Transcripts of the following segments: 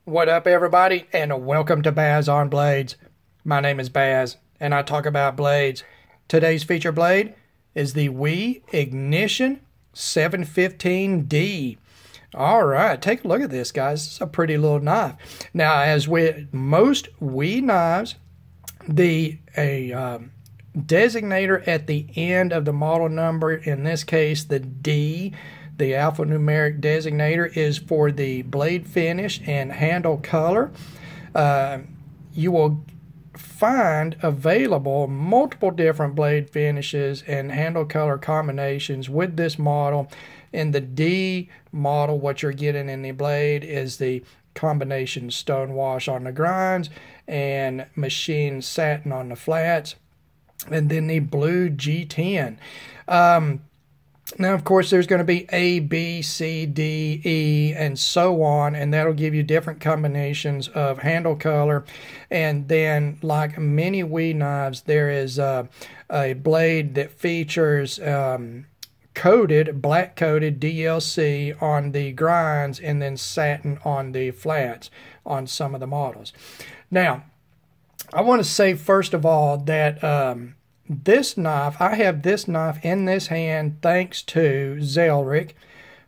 What up, everybody, and welcome to Baz on Blades. My name is Baz, and I talk about blades. Today's feature blade is the WE Ignition 715D. All right, take a look at this, guys. It's a pretty little knife. Now, as with most WE knives, the designator at the end of the model number, in this case the D, the alphanumeric designator, is for the blade finish and handle color. You will find available multiple different blade finishes and handle color combinations with this model. In the D model, what you're getting in the blade is the combination stone wash on the grinds and machine satin on the flats, and then the blue G10. Now, of course, there's going to be A, B, C, D, E, and so on, and that'll give you different combinations of handle color. And then, like many WE knives, there is a blade that features black coated DLC on the grinds and then satin on the flats on some of the models. Now, I want to say first of all that this knife, I have this knife in this hand thanks to Zelric,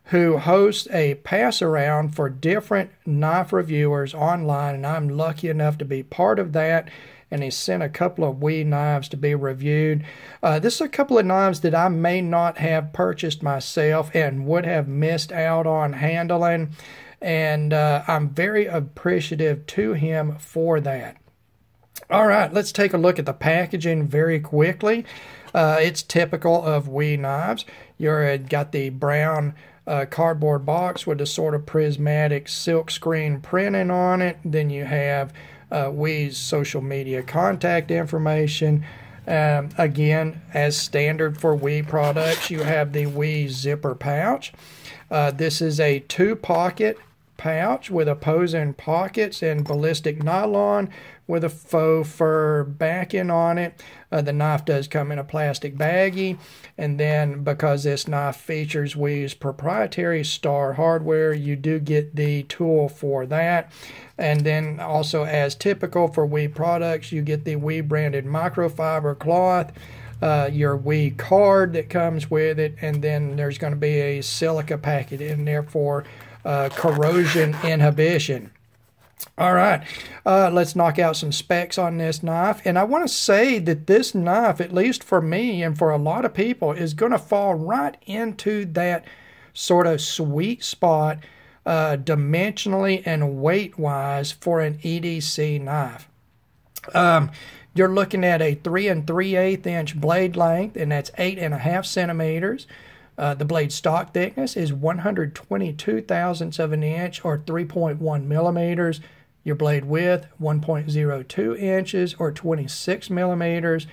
who hosts a pass around for different knife reviewers online, and I'm lucky enough to be part of that. And he sent a couple of WE knives to be reviewed. This is a couple of knives that I may not have purchased myself and would have missed out on handling, and I'm very appreciative to him for that. All right, let's take a look at the packaging very quickly. It's typical of WE knives. You've got the brown cardboard box with a sort of prismatic silk screen printing on it. Then you have WE's social media contact information. Again, as standard for WE products, you have the WE zipper pouch. This is a 2-pocket pouch with opposing pockets and ballistic nylon with a faux fur backing on it. The knife does come in a plastic baggie, and then because this knife features WE's proprietary Star hardware, you do get the tool for that. And then also, as typical for WE products, you get the WE branded microfiber cloth, your WE card that comes with it, and then there's going to be a silica packet in there for corrosion inhibition. All right, let's knock out some specs on this knife. And I want to say that this knife, at least for me and for a lot of people, is going to fall right into that sort of sweet spot dimensionally and weight-wise for an EDC knife. You're looking at a 3 3/8 inch blade length, and that's 8.5 centimeters. The blade stock thickness is 122 thousandths of an inch, or 3.1 millimeters. Your blade width, 1.02 inches, or 26 millimeters.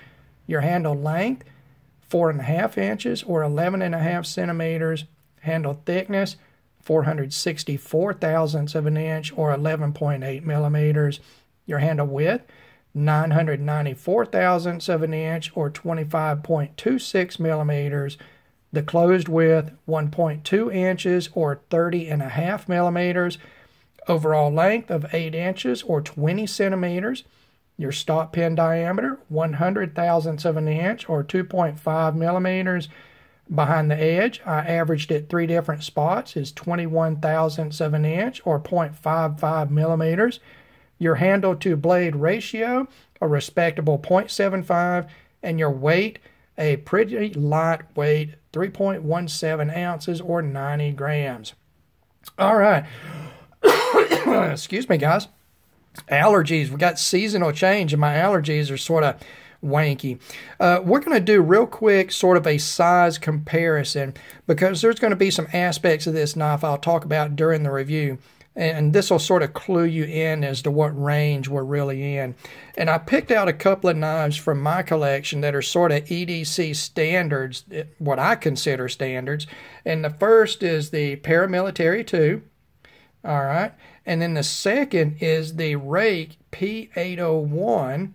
Your handle length, 4.5 inches, or 11.5 centimeters. Handle thickness, 464 thousandths of an inch, or 11.8 millimeters. Your handle width, 994 thousandths of an inch, or 25.26 millimeters. The closed width, 1.2 inches, or 30.5 millimeters. Overall length of 8 inches, or 20 centimeters. Your stop pin diameter, 100 thousandths of an inch, or 2.5 millimeters. Behind the edge, I averaged at 3 different spots, is 21 thousandths of an inch, or 0.55 millimeters. Your handle to blade ratio, a respectable 0.75, and your weight, a pretty lightweight 3.17 ounces, or 90 grams. All right. Excuse me, guys. Allergies. We got seasonal change, and my allergies are sort of wanky. We're going to do real quick sort of a size comparison, because there's going to be some aspects of this knife I'll talk about during the review. And this will sort of clue you in as to what range we're really in. And I picked out a couple of knives from my collection that are sort of EDC standards, what I consider standards. And the first is the Paramilitary 2. All right. And then the second is the Rake P801.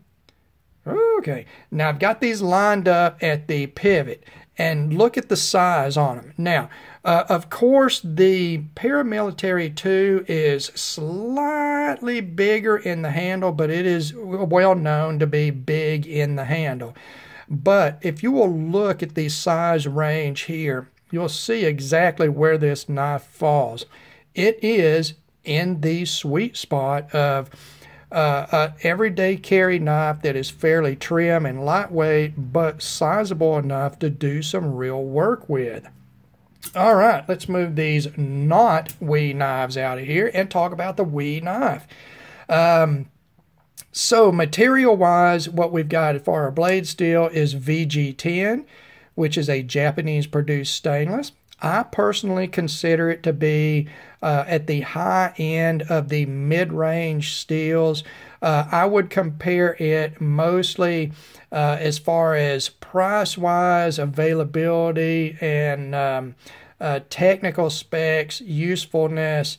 Okay. Now, I've got these lined up at the pivot. And look at the size on them. Now, Of course, the Paramilitary 2 is slightly bigger in the handle, but it is well known to be big in the handle. But if you will look at the size range here, you'll see exactly where this knife falls. It is in the sweet spot of an everyday carry knife that is fairly trim and lightweight, but sizable enough to do some real work with. All right, let's move these not WE knives out of here and talk about the WE knife. So material-wise, what we've got for our blade steel is VG10, which is a Japanese-produced stainless. I personally consider it to be at the high end of the mid-range steels. I would compare it mostly as far as price-wise, availability, and technical specs, usefulness,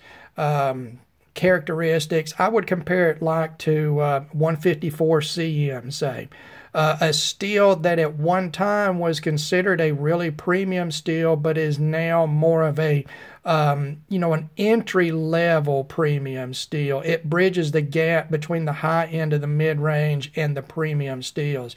characteristics. I would compare it like to 154 CM, say. A steel that at one time was considered a really premium steel, but is now more of a, an entry-level premium steel. It bridges the gap between the high end of the mid-range and the premium steels.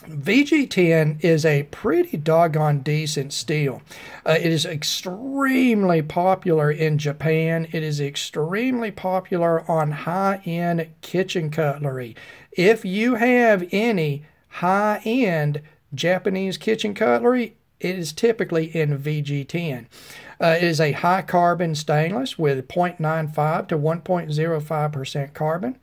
VG10 is a pretty doggone decent steel. It is extremely popular in Japan. It is extremely popular on high-end kitchen cutlery. If you have any high-end Japanese kitchen cutlery, it is typically in VG10. It is a high carbon stainless with 0.95 to 1.05% carbon.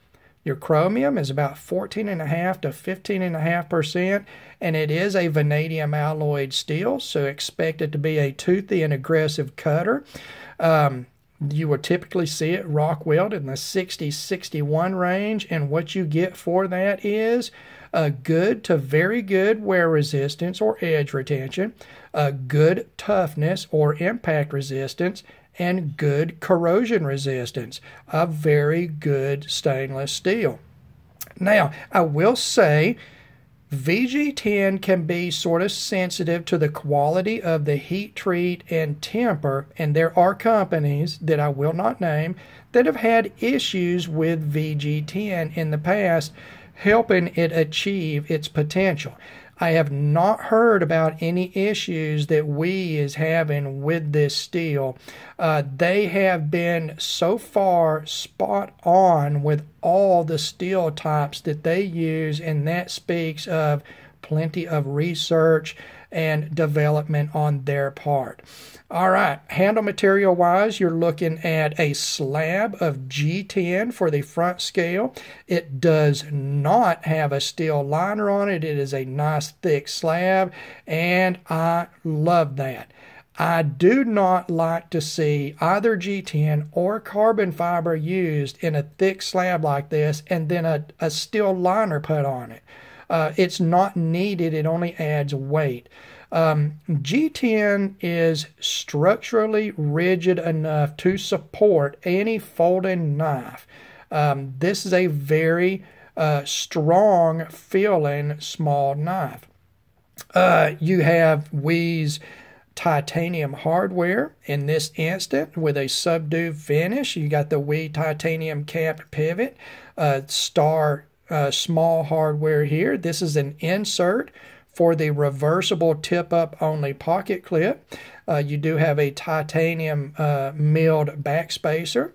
Your chromium is about 14.5 to 15.5%, and it is a vanadium alloyed steel, so expect it to be a toothy and aggressive cutter. You will typically see it rock weld in the 60-61 range, and what you get for that is a good to very good wear resistance or edge retention, a good toughness or impact resistance, and good corrosion resistance. A very good stainless steel. Now, I will say VG10 can be sort of sensitive to the quality of the heat treat and temper, and there are companies that I will not name that have had issues with VG10 in the past, helping it achieve its potential. I have not heard about any issues that WE is having with this steel. They have been so far spot on with all the steel types that they use, and that speaks of plenty of research and development on their part. All right, handle material wise, you're looking at a slab of G10 for the front scale. It does not have a steel liner on it. It is a nice thick slab, and I love that. I do not like to see either G10 or carbon fiber used in a thick slab like this and then a steel liner put on it. It's not needed. It only adds weight. G10 is structurally rigid enough to support any folding knife. This is a very strong feeling small knife. You have WE's titanium hardware in this instant with a subdued finish. You got the WE titanium capped pivot, star small hardware here. This is an insert for the reversible tip-up only pocket clip. You do have a titanium milled backspacer.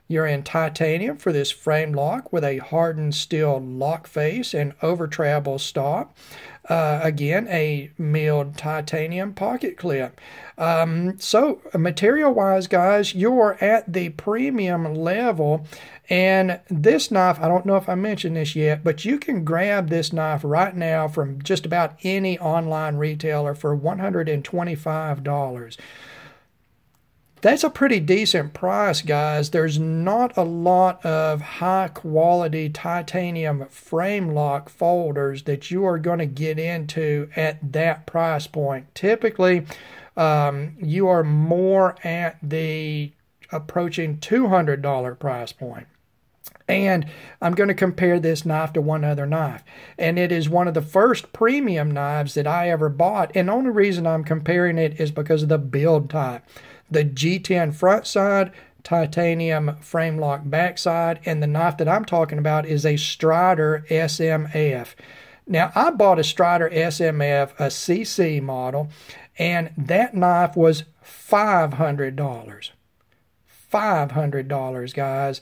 You're in titanium for this frame lock with a hardened steel lock face and over travel stop. Again, a milled titanium pocket clip. So material-wise, guys, you're at the premium level. And this knife, I don't know if I mentioned this yet, but you can grab this knife right now from just about any online retailer for $125. That's a pretty decent price, guys. There's not a lot of high-quality titanium frame lock folders that you are going to get into at that price point. Typically, you are more at the approaching $200 price point. And I'm going to compare this knife to one other knife. And it is one of the first premium knives that I ever bought. And the only reason I'm comparing it is because of the build type. The G10 front side, titanium frame lock backside, and the knife that I'm talking about is a Strider SMF. Now, I bought a Strider SMF, a CC model, and that knife was $500. $500, guys.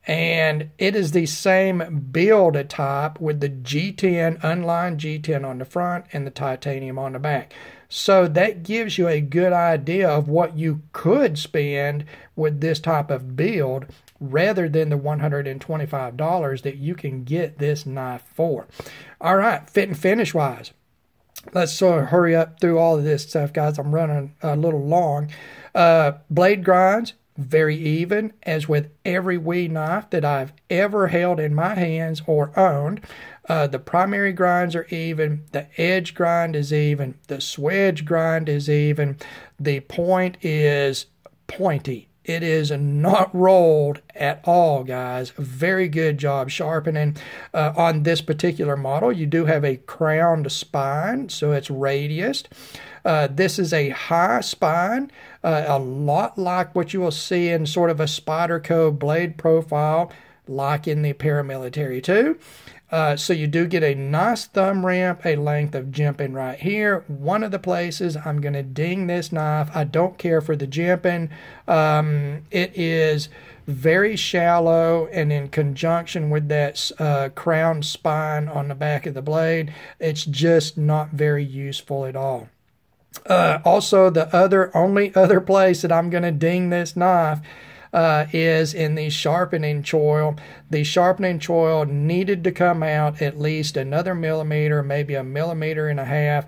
And it is the same build type with the G10, unlined G10 on the front and the titanium on the back. So that gives you a good idea of what you could spend with this type of build rather than the $125 that you can get this knife for. All right, fit and finish wise. Let's sort of hurry up through all of this stuff, guys. I'm running a little long. Blade grinds, very even, as with every WE knife that I've ever held in my hands or owned. The primary grinds are even, the edge grind is even, the swedge grind is even, the point is pointy. It is not rolled at all, guys. Very good job sharpening. On this particular model, you do have a crowned spine, so it's radiused. This is a high spine, a lot like what you will see in sort of a Spyderco blade profile, like in the paramilitary too. So you do get a nice thumb ramp, a length of jimping right here. One of the places I'm going to ding this knife. I don't care for the jimping. It is very shallow, and in conjunction with that crown spine on the back of the blade, it's just not very useful at all. Also, the only other place that I'm going to ding this knife is in the sharpening choil. The sharpening choil needed to come out at least another millimeter, maybe 1.5 millimeters.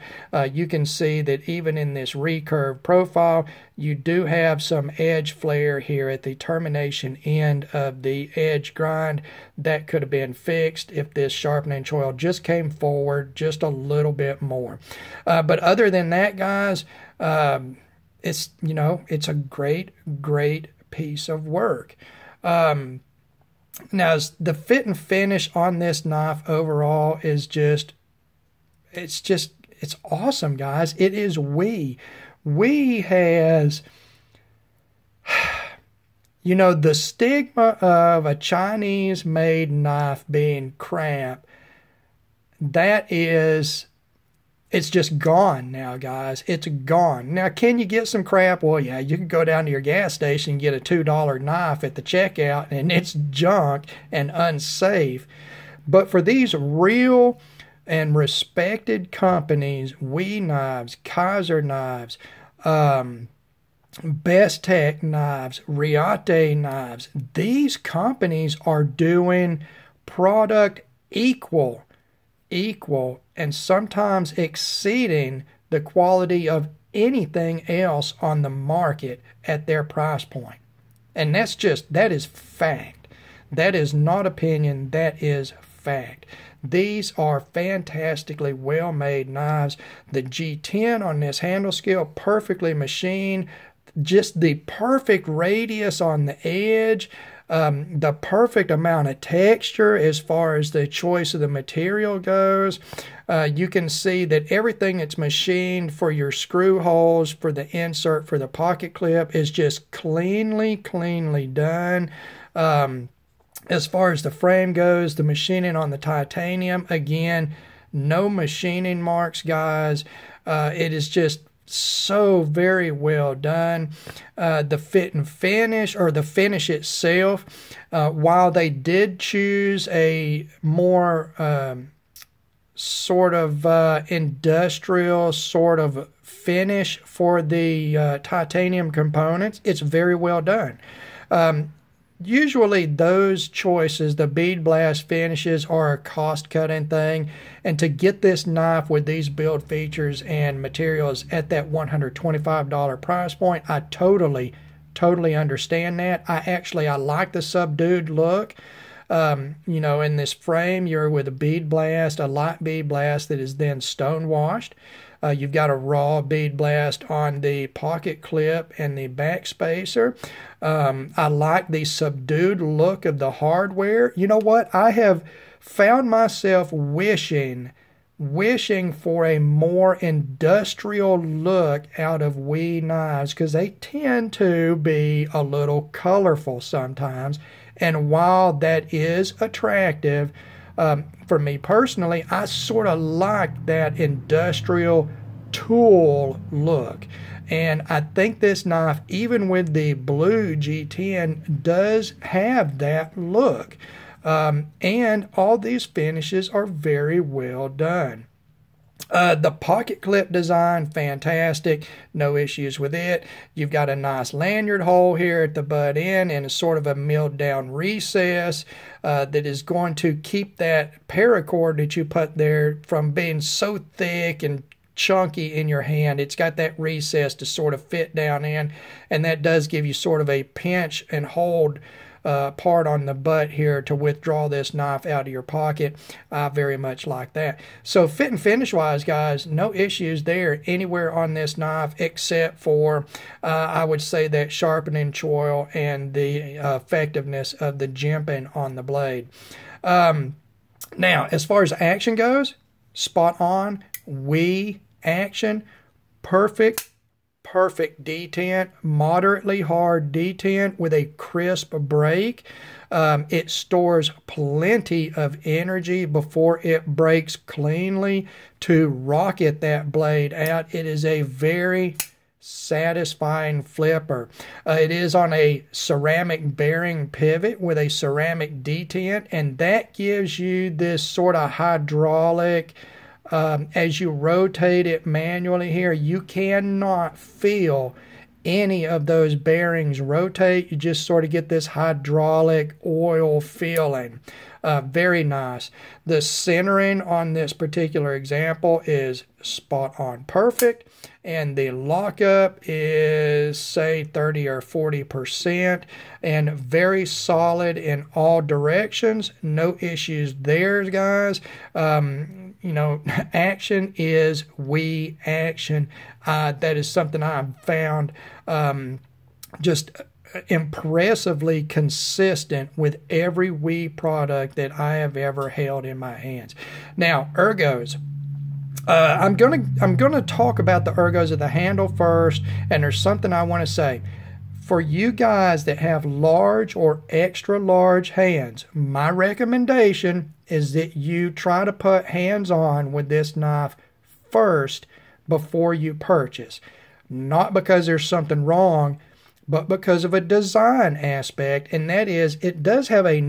You can see that even in this recurve profile, you do have some edge flare here at the termination end of the edge grind. That could have been fixed if this sharpening choil just came forward just a little bit more. But other than that, guys, it's a great piece of work. Now, the fit and finish on this knife overall is it's awesome, guys. It is WE. WE has, the stigma of a Chinese-made knife being crap. It's just gone now, guys. It's gone. Now, can you get some crap? Well, yeah, you can go down to your gas station and get a $2 knife at the checkout, and it's junk and unsafe. But for these real and respected companies, WE knives, Kaiser knives, Best Tech knives, Riate knives, these companies are doing product equal, and sometimes exceeding the quality of anything else on the market at their price point. And that is fact. That is not opinion, that is fact. These are fantastically well-made knives. The G10 on this handle scale, perfectly machined, just the perfect radius on the edge, the perfect amount of texture as far as the choice of the material goes. You can see that everything that's machined for your screw holes, for the insert, for the pocket clip is just cleanly done. As far as the frame goes, the machining on the titanium, again, no machining marks, guys. It is just so very well done. The fit and finish, or the finish itself, while they did choose a more sort of industrial sort of finish for the titanium components, it's very well done. Usually those choices, the bead blast finishes, are a cost-cutting thing. And to get this knife with these build features and materials at that $125 price point, I totally understand that. I like the subdued look. In this frame, you're with a bead blast, a light bead blast that is then stone washed. You've got a raw bead blast on the pocket clip and the back spacer. I like the subdued look of the hardware. You know what? I have found myself wishing for a more industrial look out of WE knives, because they tend to be a little colorful sometimes. And while that is attractive, for me personally, I sort of like that industrial tool look. And I think this knife, even with the blue G10, does have that look. And all these finishes are very well done. The pocket clip design, fantastic. No issues with it. You've got a nice lanyard hole here at the butt end and a sort of a milled down recess that is going to keep that paracord that you put there from being so thick and chunky in your hand. It's got that recess to sort of fit down in, and that does give you sort of a pinch and hold part on the butt here to withdraw this knife out of your pocket. I very much like that. So fit and finish wise, guys, no issues there anywhere on this knife except for I would say that sharpening choil and the effectiveness of the jimping on the blade. Now, as far as action goes, spot on. WE action, perfect detent, moderately hard detent with a crisp break. It stores plenty of energy before it breaks cleanly to rocket that blade out. It is a very satisfying flipper. It is on a ceramic bearing pivot with a ceramic detent, and that gives you this sort of hydraulic. As you rotate it manually here, you cannot feel any of those bearings rotate. You just sort of get this hydraulic oil feeling. Very nice. The centering on this particular example is spot on perfect, and the lockup is, say, 30 or 40%, and very solid in all directions. No issues there, guys. You know, action is WE action. That is something I've found just impressively consistent with every WE product that I have ever held in my hands. Now, ergos. I'm gonna talk about the ergos of the handle first, and there's something I want to say. For you guys that have large or extra large hands, my recommendation is that you try to put hands on with this knife first before you purchase. Not because there's something wrong, but because of a design aspect, and that is it does have a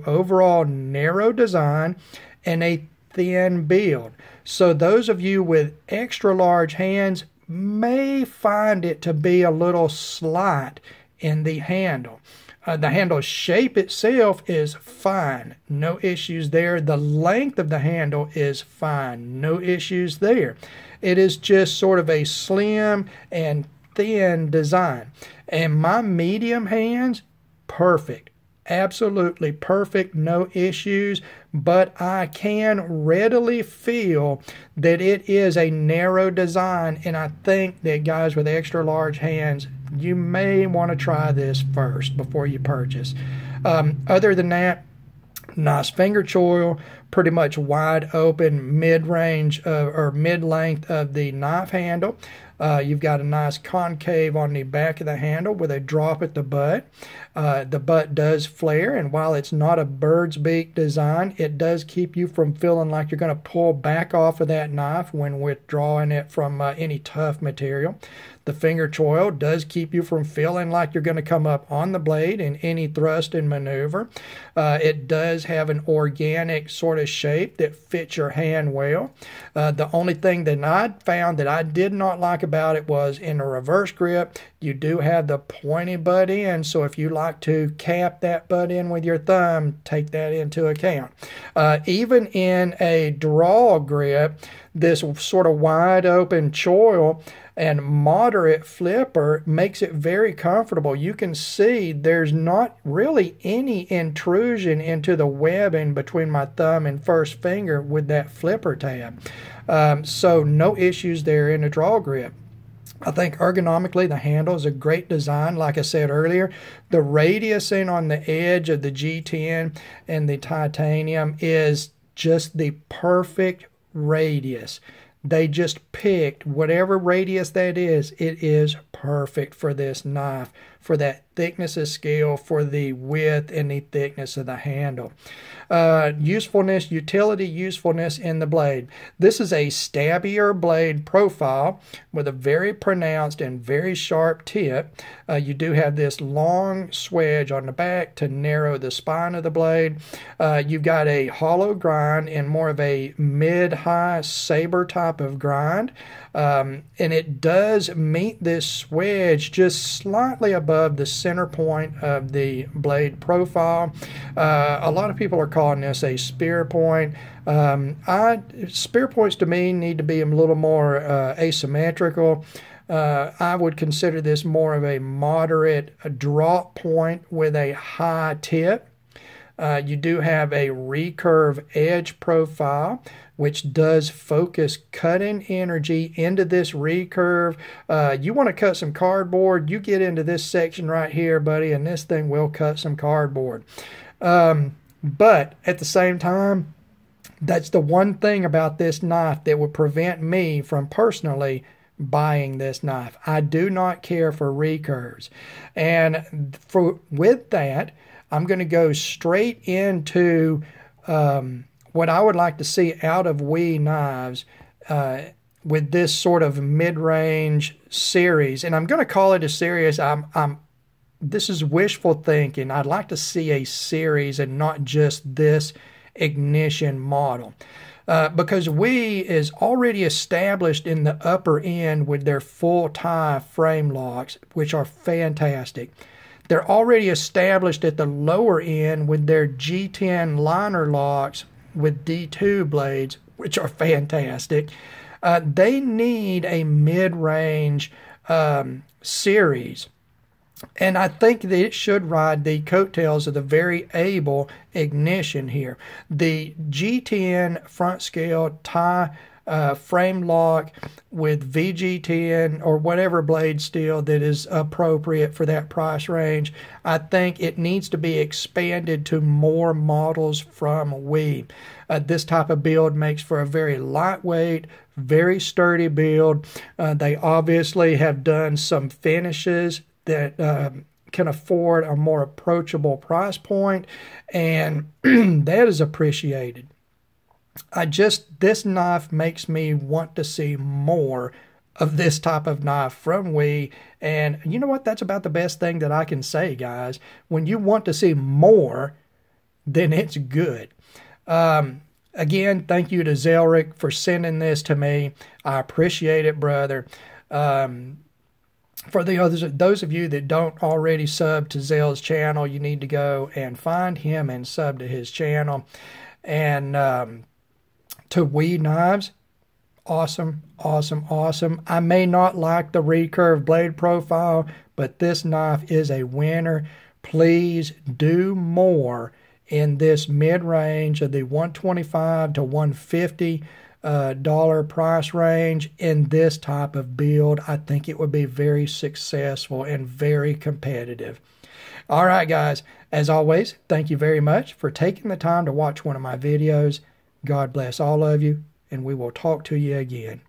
overall narrow design and a thin build. So those of you with extra large hands may find it to be a little slight in the handle. The handle shape itself is fine. No issues there. The length of the handle is fine. No issues there. It is just sort of a slim and thin design. And my medium hands, perfect. Absolutely perfect, no issues, but I can readily feel that it is a narrow design, and I think that guys with extra large hands, you may want to try this first before you purchase. Other than that, nice finger choil, pretty much wide open mid-range or mid-length of the knife handle. You've got a nice concave on the back of the handle with a drop at the butt. The butt does flare, and while it's not a bird's beak design, it does keep you from feeling like you're going to pull back off of that knife when withdrawing it from any tough material. The finger choil does keep you from feeling like you're going to come up on the blade in any thrust and maneuver. It does have an organic sort of shape that fits your hand well. The only thing that I found that I did not like about it was in a reverse grip, you do have the pointy butt end, so if you like to cap that butt end with your thumb, take that into account. Even in a draw grip, this sort of wide open choil, and moderate flipper makes it very comfortable. You can see there's not really any intrusion into the webbing between my thumb and first finger with that flipper tab. So no issues there in the draw grip. I think ergonomically the handle is a great design. Like I said earlier, the radiusing on the edge of the G10 and the titanium is just the perfect radius. They just picked whatever radius that is. It is perfect for this knife, for that thickness of scale, for the width and the thickness of the handle. Usefulness, utility, usefulness in the blade. This is a stabbier blade profile with a very pronounced and very sharp tip. You do have this long swedge on the back to narrow the spine of the blade. You've got a hollow grind and more of a mid-high saber type of grind. And it does meet this swedge just slightly above the center point of the blade profile. A lot of people are calling this a spear point. Spear points to me need to be a little more asymmetrical. I would consider this more of a moderate drop point with a high tip. You do have a recurve edge profile, which does focus cutting energy into this recurve. You want to cut some cardboard, you get into this section right here, buddy, and this thing will cut some cardboard. But at the same time, that's the one thing about this knife that would prevent me from personally buying this knife. I do not care for recurves. And with that, I'm going to go straight into what I would like to see out of WE knives with this sort of mid-range series. And I'm going to call it a series. This is wishful thinking. I'd like to see a series and not just this ignition model. Because WE is already established in the upper end with their full tie frame locks, which are fantastic. They're already established at the lower end with their G10 liner locks with D2 blades, which are fantastic. They need a mid-range series. And I think that it should ride the coattails of the very able ignition here. The G10 front scale tie frame lock with VG10 or whatever blade steel that is appropriate for that price range. I think it needs to be expanded to more models from WE. This type of build makes for a very lightweight, very sturdy build. They obviously have done some finishes that can afford a more approachable price point, and that is appreciated. This knife makes me want to see more of this type of knife from WE, and you know what? That's about the best thing that I can say, guys. When you want to see more, then it's good. Again, thank you to Zelric for sending this to me. I appreciate it, brother. For those of you that don't already sub to Zell's channel, you need to go and find him and sub to his channel. And to WE knives, awesome, awesome, awesome. I may not like the recurve blade profile, but this knife is a winner. Please do more in this mid-range of the $125 to $150 dollar price range in this type of build. I think it would be very successful and very competitive. All right, guys, as always, thank you very much for taking the time to watch one of my videos. God bless all of you, and we will talk to you again.